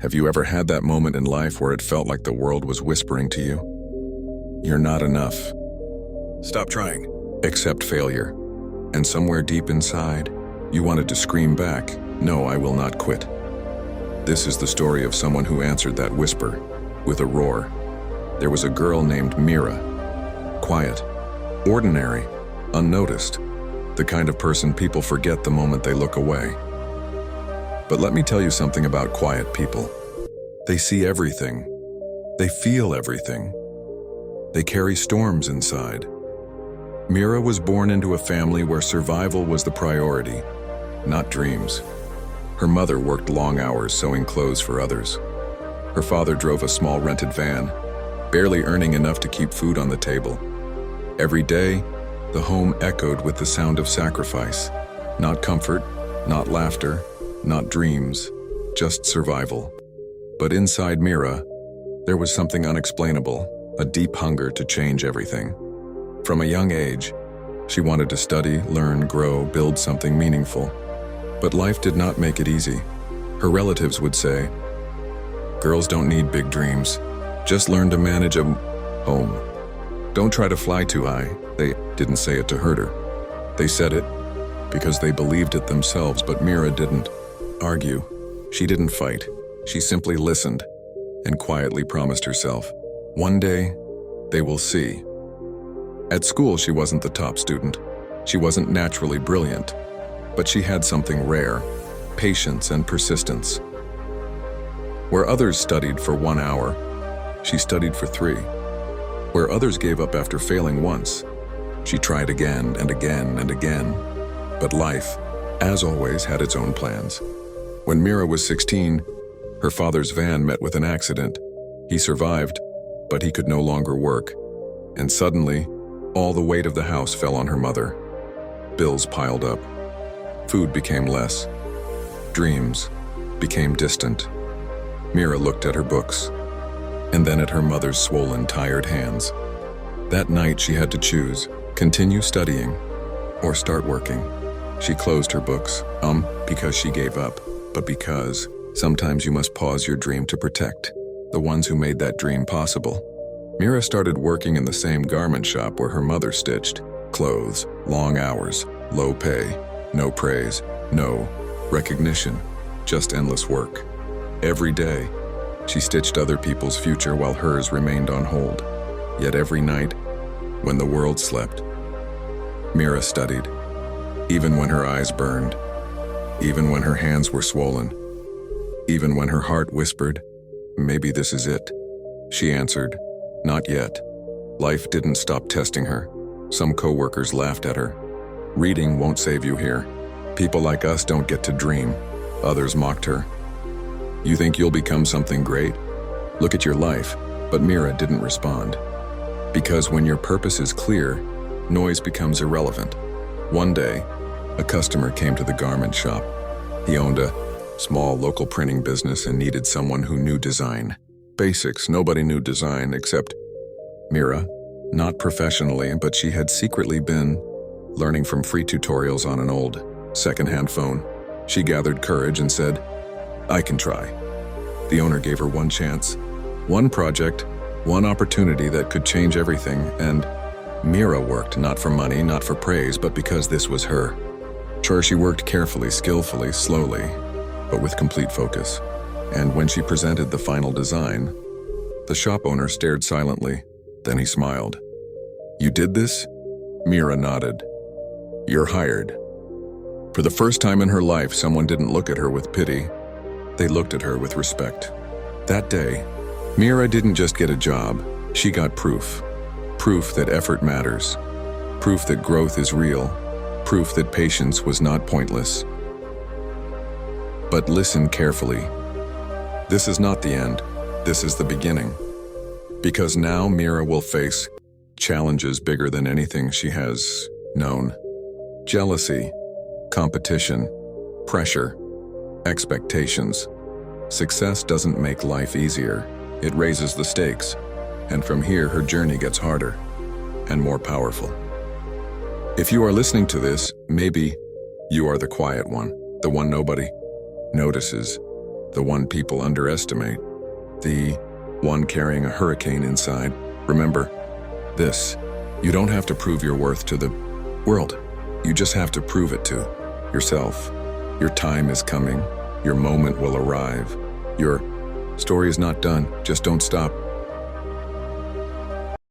Have you ever had that moment in life where it felt like the world was whispering to you? You're not enough. Stop trying. Accept failure. And somewhere deep inside, you wanted to scream back, "No, I will not quit." This is the story of someone who answered that whisper with a roar. There was a girl named Mira. Quiet, ordinary, unnoticed. The kind of person people forget the moment they look away. But let me tell you something about quiet people. They see everything. They feel everything. They carry storms inside. Mira was born into a family where survival was the priority, not dreams. Her mother worked long hours sewing clothes for others. Her father drove a small rented van, barely earning enough to keep food on the table. Every day, the home echoed with the sound of sacrifice. Not comfort, not laughter, not dreams, just survival. But inside Mira, there was something unexplainable, a deep hunger to change everything. From a young age, she wanted to study, learn, grow, build something meaningful. But life did not make it easy. Her relatives would say, "Girls don't need big dreams. Just learn to manage a home. Don't try to fly too high." They didn't say it to hurt her. They said it because they believed it themselves, but Mira didn't argue. She didn't fight. She simply listened and quietly promised herself, one day, they will see. At school, she wasn't the top student. She wasn't naturally brilliant, but she had something rare, patience and persistence. Where others studied for 1 hour, she studied for 3. Where others gave up after failing once, she tried again and again and again. But life, as always, had its own plans. When Mira was 16, her father's van met with an accident. He survived, but he could no longer work. And suddenly, all the weight of the house fell on her mother. Bills piled up. Food became less. Dreams became distant. Mira looked at her books, and then at her mother's swollen, tired hands. That night she had to choose, continue studying or start working. She closed her books, because she gave up, but because sometimes you must pause your dream to protect the ones who made that dream possible. Mira started working in the same garment shop where her mother stitched. Clothes, long hours, low pay, no praise, no recognition, just endless work. Every day, she stitched other people's future while hers remained on hold. Yet every night, when the world slept, Mira studied, even when her eyes burned, even when her hands were swollen, even when her heart whispered, "Maybe this is it." She answered, "Not yet." Life didn't stop testing her. Some coworkers laughed at her. "Reading won't save you here. People like us don't get to dream." Others mocked her. "You think you'll become something great? Look at your life." But Mira didn't respond. Because when your purpose is clear, noise becomes irrelevant. One day, a customer came to the garment shop. He owned a small local printing business and needed someone who knew design. Basics, nobody knew design except Mira. Not professionally, but she had secretly been learning from free tutorials on an old, secondhand phone. She gathered courage and said, "I can try." The owner gave her one chance, one project, one opportunity that could change everything, and Mira worked not for money, not for praise, but because this was her. Sure, she worked carefully, skillfully, slowly, but with complete focus. And when she presented the final design, the shop owner stared silently. Then he smiled. "You did this?" Mira nodded. "You're hired." For the first time in her life, someone didn't look at her with pity. They looked at her with respect. That day, Mira didn't just get a job, she got proof. Proof that effort matters. Proof that growth is real. Proof that patience was not pointless. But listen carefully. This is not the end. This is the beginning. Because now Mira will face challenges bigger than anything she has known. Jealousy, competition, pressure, expectations. Success doesn't make life easier. It raises the stakes. And from here, her journey gets harder and more powerful. If you are listening to this, maybe you are the quiet one, the one nobody notices. the one people underestimate, the one carrying a hurricane inside. Remember this: you don't have to prove your worth to the world. You just have to prove it to yourself. Your time is coming. Your moment will arrive. Your story is not done. Just don't stop.